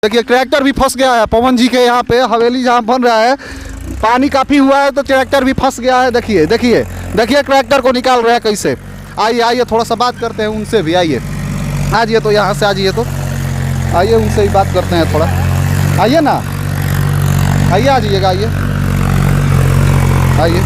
देखिए ट्रैक्टर भी फंस गया है पवन जी के यहाँ पे हवेली जहाँ बन रहा है। पानी काफ़ी हुआ है तो ट्रैक्टर भी फंस गया है। देखिए देखिए देखिए ट्रैक्टर को निकाल रहे हैं कैसे। आइए आइए थोड़ा सा बात करते हैं उनसे भी। आइए आ जाइए तो यहाँ से आ जाइए तो आइए उनसे भी बात करते हैं थोड़ा। आइए ना आइए आ जाइएगा आइए आइए।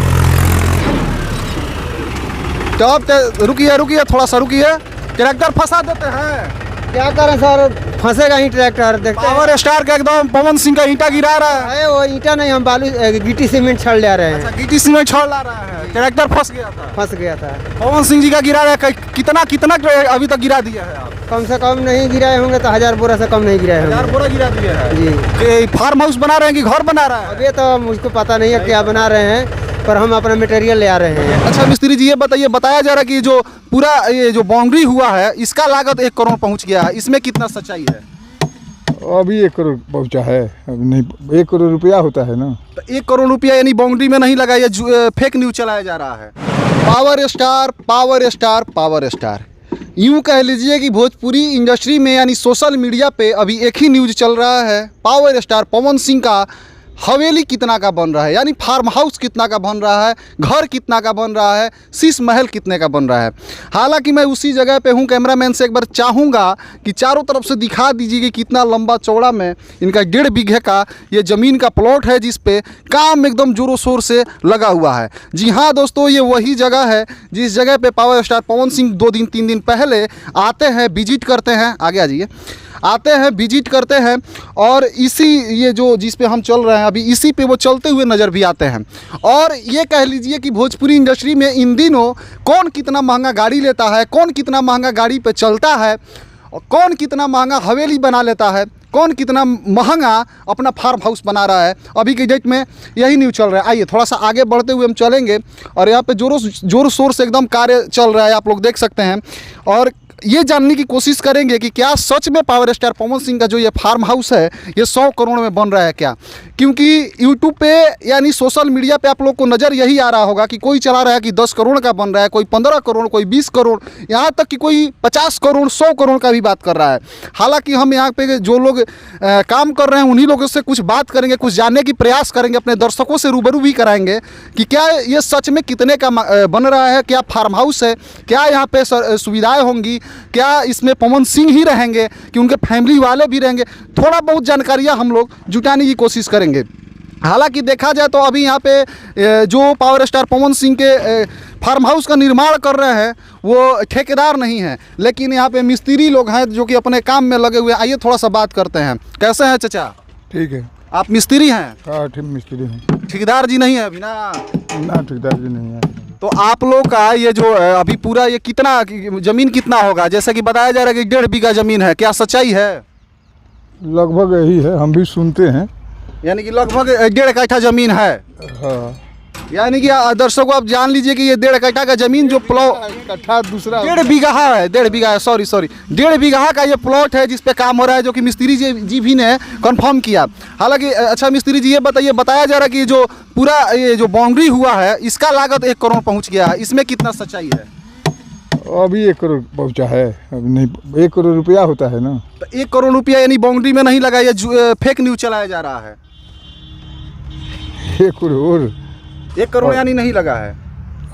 तो अब रुकिए रुकिए थोड़ा सा रुकिए। ट्रैक्टर फंसा देते हैं क्या करें सर, फंसेगा ही ट्रैक्टर। देखते हैं पावर स्टार का एकदम पवन सिंह का ईंटा गिरा रहा है। अरे वो ईंटा नहीं, हम बालू गिट्टी सीमेंट छड़ ले रहे हैं। गिट्टी सीमेंट छोड़ ला रहा है। ट्रैक्टर फंस गया था। पवन सिंह जी का गिरा रहा है। कितना कितना अभी तक गिरा दिया है आप? कम से कम नहीं गिराए होंगे तो 1000 बोरा से कम नहीं गिराए होंगे। 1000 बोरा गिरा दिया है जी। फार्म हाउस बना रहे हैं कि घर बना रहा है? अभी तो मुझको पता नहीं है क्या बना रहे हैं, पर हम अपना मटेरियल ले आ रहे हैं। अच्छा मिस्त्री जी ये बताइए, बताया जा रहा है कि जो पूरा ये जो बाउंड्री हुआ है इसका लागत 1 करोड़ पहुंच गया है, इसमें कितना सच्चाई है? अभी 1 करोड़ पहुंचा है, अभी नहीं। 1 करोड़ रुपया होता है ना, तो 1 करोड़ रुपया यानी बाउंड्री में नहीं लगा, ये फेक न्यूज चलाया जा रहा है। Power star power star power star, यूँ कह लीजिए कि भोजपुरी इंडस्ट्री में यानी सोशल मीडिया पे अभी एक ही न्यूज़ चल रहा है। पावर स्टार पवन सिंह का हवेली कितना का बन रहा है, यानी फार्म हाउस कितना का बन रहा है, घर कितना का बन रहा है, शीश महल कितने का बन रहा है। हालांकि मैं उसी जगह पे हूँ, कैमरामैन से एक बार चाहूँगा कि चारों तरफ से दिखा दीजिए कि कितना लंबा चौड़ा में इनका 1.5 बीघे का ये ज़मीन का प्लॉट है जिस पे काम एकदम ज़ोरों शोर से लगा हुआ है। जी हाँ दोस्तों, ये वही जगह है जिस जगह पर पावर स्टार पवन सिंह 2 दिन 3 दिन पहले आते हैं, विजिट करते हैं। आगे आ जाइए। आते हैं, विजिट करते हैं और इसी ये जो जिस पे हम चल रहे हैं अभी इसी पे वो चलते हुए नज़र भी आते हैं। और ये कह लीजिए कि भोजपुरी इंडस्ट्री में इन दिनों कौन कितना महंगा गाड़ी लेता है, कौन कितना महंगा गाड़ी पे चलता है, और कौन कितना महंगा हवेली बना लेता है, कौन कितना महंगा अपना फार्म हाउस बना रहा है। अभी के डेट में यही न्यूज़ चल रहा है। आइए थोड़ा सा आगे बढ़ते हुए हम चलेंगे और यहाँ पे जोर शोर से एकदम कार्य चल रहा है, आप लोग देख सकते हैं। और ये जानने की कोशिश करेंगे कि क्या सच में पावर स्टार पवन सिंह का जो ये फार्म हाउस है ये 100 करोड़ में बन रहा है क्या? क्योंकि यूट्यूब पे यानी सोशल मीडिया पे आप लोग को नज़र यही आ रहा होगा कि कोई चला रहा है कि 10 करोड़ का बन रहा है, कोई 15 करोड़, कोई 20 करोड़, यहाँ तक कि कोई 50 करोड़ 100 करोड़ का भी बात कर रहा है। हालांकि हम यहाँ पे जो लोग काम कर रहे हैं उन्हीं लोगों से कुछ बात करेंगे, कुछ जानने की प्रयास करेंगे, अपने दर्शकों से रूबरू भी कराएंगे कि क्या ये सच में कितने का बन रहा है, क्या फार्म हाउस है, क्या यहाँ पे सुविधाएँ होंगी, क्या इसमें पवन सिंह ही रहेंगे कि उनके फैमिली वाले भी रहेंगे। थोड़ा बहुत जानकारियाँ हम लोग जुटाने की कोशिश करेंगे। हालांकि देखा जाए तो अभी यहाँ पे जो पावर स्टार पवन सिंह के फार्म हाउस का निर्माण कर रहे हैं वो ठेकेदार नहीं है, लेकिन यहाँ पे मिस्त्री लोग हैं जो कि अपने काम में लगे हुए हैं। आइए थोड़ा सा बात करते हैं। कैसे हैं चाचा? ठीक है। आप मिस्त्री हैं? हाँ ठीक, मिस्त्री हैं। ठेकेदार जी नहीं है अभी ना? ना ठेकेदार जी नहीं है। तो आप लोग का ये जो अभी पूरा ये कितना ज़मीन कितना होगा? जैसे कि बताया जा रहा है कि 1.5 बीघा ज़मीन है, क्या सच्चाई है? लगभग यही है, हम भी सुनते हैं। यानी कि लगभग 1.5 कट्ठा ज़मीन है। हाँ, यानी कि दर्शकों आप जान लीजिए कि ये 1.5 कट्ठा का ज़मीन जो प्लॉट कट्ठा दूसरा 1.5 बीघा है, 1.5 बीघा है, सॉरी 1.5 बीघा का ये प्लॉट है जिस पे काम हो रहा है, जो कि मिस्त्री जी भी ने कंफर्म किया। हालांकि अच्छा मिस्त्री जी ये बताइए, बताया जा रहा है कि जो पूरा ये जो बाउंड्री हुआ है इसका लागत 1 करोड़ पहुँच गया है, इसमें कितना सच्चाई है? अभी 1 करोड़ पहुंचा है, अभी नहीं। 1 करोड़ रुपया होता है ना, तो 1 करोड़ रुपया यानी बाउंड्री में नहीं लगा, ये फेक न्यूज़ चलाया जा रहा है। 1 करोड़ 1 करोड़ यानी नहीं लगा है।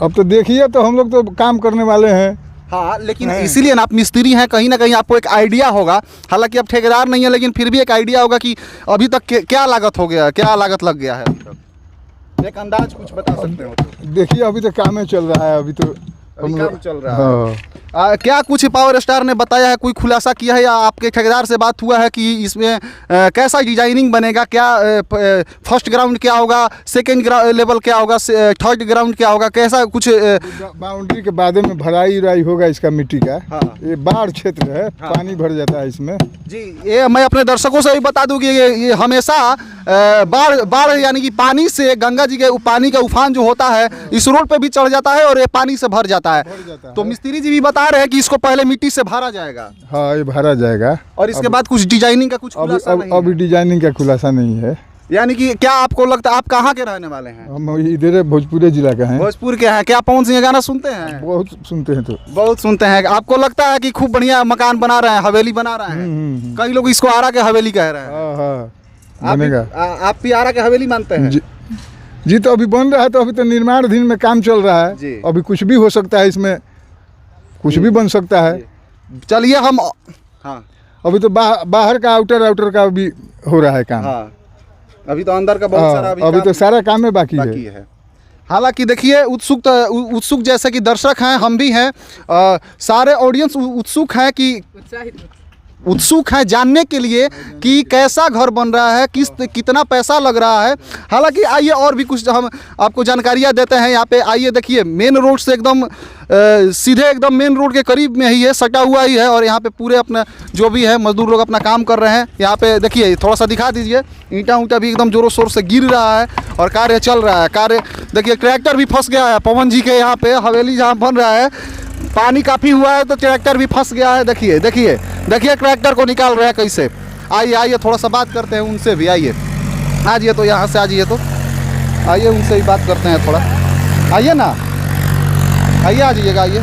अब तो देखिए, तो हम लोग तो काम करने वाले हैं। हाँ, लेकिन इसीलिए ना आप मिस्त्री हैं, कहीं ना कहीं आपको एक आइडिया होगा। हालांकि आप ठेकेदार नहीं है, लेकिन फिर भी एक आइडिया होगा कि अभी तक क्या लागत हो गया, क्या लागत लग गया है अभी तक। एक अंदाज कुछ बता सकते हो तो? देखिए अभी तो काम चल रहा है, अभी तो काम चल रहा है। है। क्या कुछ पावर स्टार ने बताया है, कोई खुलासा किया है या आपके ठेकेदार से बात हुआ है कि इसमें कैसा डिजाइनिंग बनेगा? क्या फर्स्ट ग्राउंड क्या होगा, सेकेंड लेवल क्या होगा, थर्ड ग्राउंड क्या होगा, कैसा कुछ? बाउंड्री के बाद में भराई उराई होगा इसका मिट्टी का। हाँ। ये बाढ़ क्षेत्र है। हाँ। पानी भर जाता है इसमें जी। ये मैं अपने दर्शकों से भी बता दूं कि ये हमेशा बाढ़ यानी कि पानी से, गंगा जी के पानी का उफान जो होता है इस रोड पे भी चढ़ जाता है और ये पानी से भर जाता है। तो मिस्त्री जी भी बता रहे हैं कि इसको पहले मिट्टी से भरा जाएगा। हाँ, ये भरा जाएगा और इसके बाद कुछ डिजाइनिंग का कुछ खुलासा नहीं है। अभी डिजाइनिंग का खुलासा नहीं है। यानी कि क्या आपको लगता है, आप कहाँ के रहने वाले हैं? हम इधर है, भोजपुरी जिला का हैं। भोजपुर के हैं। क्या पवन सिंह का गाना सुनते हैं? बहुत सुनते हैं तो। बहुत सुनते हैं। आपको लगता है कि खूब बढ़िया मकान बना रहे हैं, हवेली बना रहे हैं? कई लोग इसको आरा के हवेली कह रहे हैं। हाँ हाँ आप भी- बनेगा। आप भी आरा के हवेली मानते हैं? जी तो अभी बन रहा है, तो अभी तो निर्माणाधीन में काम चल रहा जी। है। अभी कुछ भी हो सकता है, इसमें कुछ भी बन सकता है। चलिए हम हाँ अभी तो बाहर का आउटर का भी हो रहा है काम। हाँ अभी तो अंदर का बहुत हाँ, सारा अभी काम तो सारा काम में बाकी बाकी है। है। हालांकि देखिए उत्सुक जैसे कि दर्शक हैं, हम भी हैं, सारे ऑडियंस उत्सुक हैं कि उत्सुक है जानने के लिए कि कैसा घर बन रहा है, कितना पैसा लग रहा है। हालांकि आइए और भी कुछ हम आपको जानकारियां देते हैं। यहाँ पे आइए, देखिए मेन रोड से एकदम सीधे एकदम मेन रोड के करीब में ही है, सटा हुआ ही है। और यहाँ पे पूरे अपना जो भी है मजदूर लोग अपना काम कर रहे हैं। यहाँ पे देखिए, थोड़ा सा दिखा दीजिए, ईंटा ऊँटा भी एकदम जोरों शोर से गिर रहा है और कार्य चल रहा है। कार्य देखिए, ट्रैक्टर भी फंस गया है पवन जी के यहाँ पे, हवेली जहाँ बन रहा है पानी काफ़ी हुआ है तो ट्रैक्टर भी फंस गया है। देखिए देखिए देखिए ट्रैक्टर को निकाल रहे हैं कैसे। आइए आइए थोड़ा सा बात करते हैं उनसे भी। आइए आ जाइए, तो यहाँ से आ जाइए, तो आइए उनसे भी बात करते हैं थोड़ा। आइए ना, आइए आ जाइएगा, आइए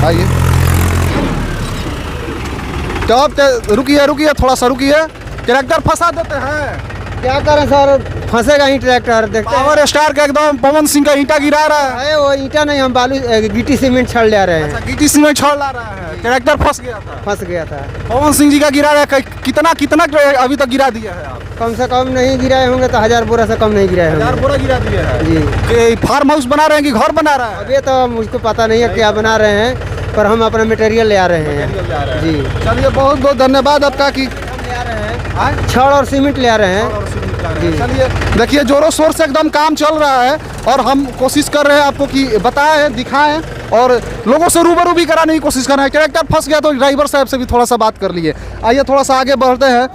आइए। तो रुकिए रुकिए, थोड़ा सा रुकिए, ट्रैक्टर फंसा देते हैं। क्या करें सर, फंसेगा ही ट्रैक्टर। देखते हैं। पावर स्टार का एकदम पवन सिंह का ईंटा गिरा रहा है। अरे वो ईंटा नहीं, हम बालू गिट्टी सीमेंट छड़ ले रहे हैं। गिट्टी सीमेंट छोड़ ला रहा है, ट्रैक्टर फंस गया था। फंस गया था। पवन सिंह जी का गिरा रहा है। कितना कितना अभी तक गिरा दिया है आप? कम से कम नहीं गिराए होंगे तो 1000 बोरा से कम नहीं गिराए 1000 होंगे। बोरा गिरा दिया है जी। कि फार्म हाउस बना रहे हैं कि घर बना रहा है? अभी तो मुझको पता नहीं है क्या बना रहे हैं, पर हम अपना मटेरियल ले आ रहे हैं। जी। चलिए बहुत बहुत धन्यवाद आपका कि ले आ रहे हैं, आए? छड़ और सीमेंट ले आ रहे हैं। जी। चलिए देखिए, जोरों शोर से एकदम काम चल रहा है और हम कोशिश कर रहे हैं आपको कि बताएं, दिखाएं और लोगों से रूबरू भी कराने की कोशिश कर रहे हैं। ट्रैक्टर फंस गया तो ड्राइवर साहब से भी थोड़ा सा बात कर लिए। आइए थोड़ा सा आगे बढ़ते हैं।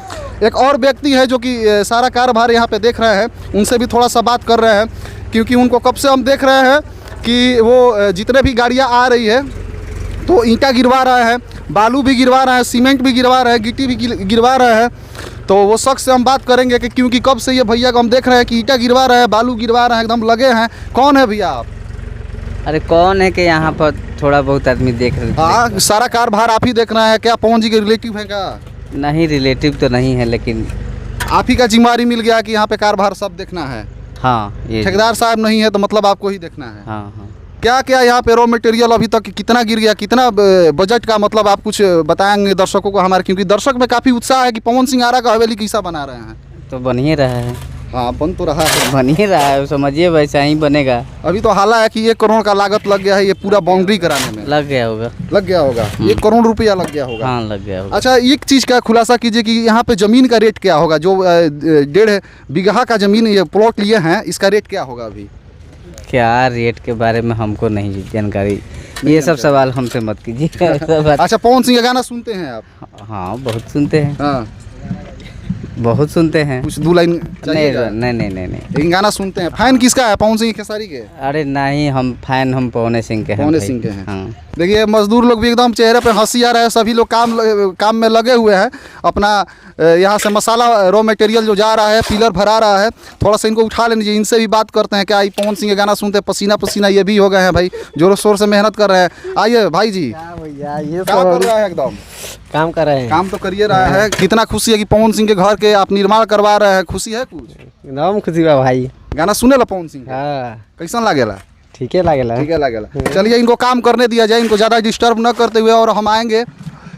एक और व्यक्ति है जो कि सारा कारोबार यहाँ पे देख रहे हैं, उनसे भी थोड़ा सा बात कर रहे हैं, क्योंकि उनको कब से हम देख रहे हैं कि वो जितने भी गाड़ियाँ आ रही है तो ईंटा गिरवा रहा है, बालू भी गिरवा रहा है, सीमेंट भी गिरवा रहा है, गिट्टी भी गिरवा रहा है। तो वो शख्स से हम बात करेंगे कि क्योंकि कब से ये भैया को हम देख रहे हैं कि ईंटा गिरवा रहे हैं, बालू गिरवा रहे हैं, एकदम लगे हैं। कौन है भैया आप? अरे कौन है कि यहाँ पर थोड़ा बहुत आदमी देख रहे हाँ, सारा कारभार आप ही देख रहे हैं। क्या पवन जी के रिलेटिव है क्या? नहीं, रिलेटिव तो नहीं है, लेकिन आप ही का जिम्मेदारी मिल गया कि यहाँ पे कारभार सब देखना है। हाँ ये ठेकेदार साहब नहीं है तो मतलब आपको ही देखना है। हाँ हाँ। क्या क्या यहाँ पे रॉ मटेरियल अभी तक कितना गिर गया, कितना बजट का, मतलब आप कुछ बताएंगे दर्शकों को हमारे, क्योंकि दर्शक में काफ़ी उत्साह है कि पवन सिंह आरा का हवेली कैसा बना रहे हैं। तो बन ही रहा है। हाँ, बन तो रहा है। बन ही रहा है, समझिए वैसा ही बनेगा। अभी तो हाला है कि 1 करोड़ का लागत लग गया है ये पूरा बाउंड्री कराने में। लग गया होगा। लग गया होगा, 1 करोड़ रुपया लग गया होगा। हाँ लग गया होगा। अच्छा, एक चीज़ का खुलासा कीजिए कि यहाँ पे ज़मीन का रेट क्या होगा? जो 1.5 बीघा का ज़मीन ये प्लॉट लिए हैं, इसका रेट क्या होगा अभी? क्या रेट के बारे में हमको नहीं जानकारी, ये सब सवाल हमसे मत कीजिए। अच्छा, पवन सिंह का गाना सुनते हैं आप? हाँ बहुत सुनते हैं, हाँ, बहुत सुनते हैं। कुछ 2 लाइन नहीं चाहिएगा? नहीं नहीं नहीं नहीं। लेकिन गाना सुनते हैं। फैन किसका है, पवन सिंह खेसारी के? अरे नहीं, हम फैन हम पवन सिंह के हैं। पवन भाई। सिंह के हैं। हाँ। देखिए मजदूर लोग भी एकदम चेहरे पे हंसी आ रहा है, सभी लोग काम में लगे हुए हैं। अपना यहाँ से मसाला रॉ मटेरियल जो जा रहा है, पिलर भरा रहा है। थोड़ा सा इनको उठा लेंगे, इनसे भी बात करते हैं। क्या ये पवन सिंह के गाना सुनते हैं, पसीना पसीना ये भी हो गए हैं भाई, जोरों शोर से मेहनत कर रहे हैं। आइए भाई जी, भैया ये क्या कर रहा है? एकदम काम कर रहे हैं। काम तो करिए रहा है। कितना खुशी है कि पवन सिंह के घर के आप निर्माण करवा रहे हैं, खुशी है कुछ? एकदम खुशी बा भाई। गाना सुने ला पवन सिंह के? हाँ कैसन लागेला? ठीक है लागेला। ठीक है लागेला। चलिए इनको काम करने दिया जाए, इनको ज़्यादा डिस्टर्ब न करते हुए, और हम आएंगे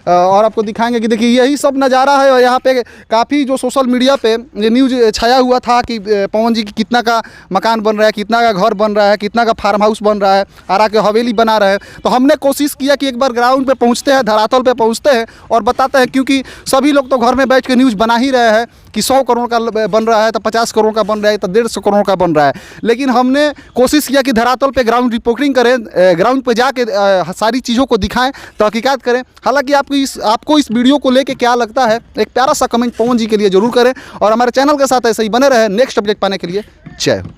और आपको दिखाएंगे कि देखिए यही सब नज़ारा है। और यहाँ पे काफ़ी जो सोशल मीडिया पे ये न्यूज़ छाया हुआ था कि पवन जी की कितना का मकान बन रहा है, कितना का घर बन रहा है, कितना का फार्म हाउस बन रहा है, आरा के हवेली बना रहे हैं। तो हमने कोशिश किया कि एक बार ग्राउंड पे पहुँचते हैं, धरातल पे पहुँचते हैं और बताते हैं, क्योंकि सभी लोग तो घर में बैठ के न्यूज़ बना ही रहे हैं कि 100 करोड़ का बन रहा है, तो 50 करोड़ का बन रहा है, तो 150 करोड़ का बन रहा है। लेकिन हमने कोशिश किया कि धरातल पे ग्राउंड रिपोर्टिंग करें, ग्राउंड पे जाके सारी चीज़ों को दिखाएं, तहकीकात करें। हालांकि आपको इस वीडियो को लेके क्या लगता है, एक प्यारा सा कमेंट पवन जी के लिए जरूर करें और हमारे चैनल के साथ ऐसे ही बने रहे। नेक्स्ट अपडेट पाने के लिए जय हो।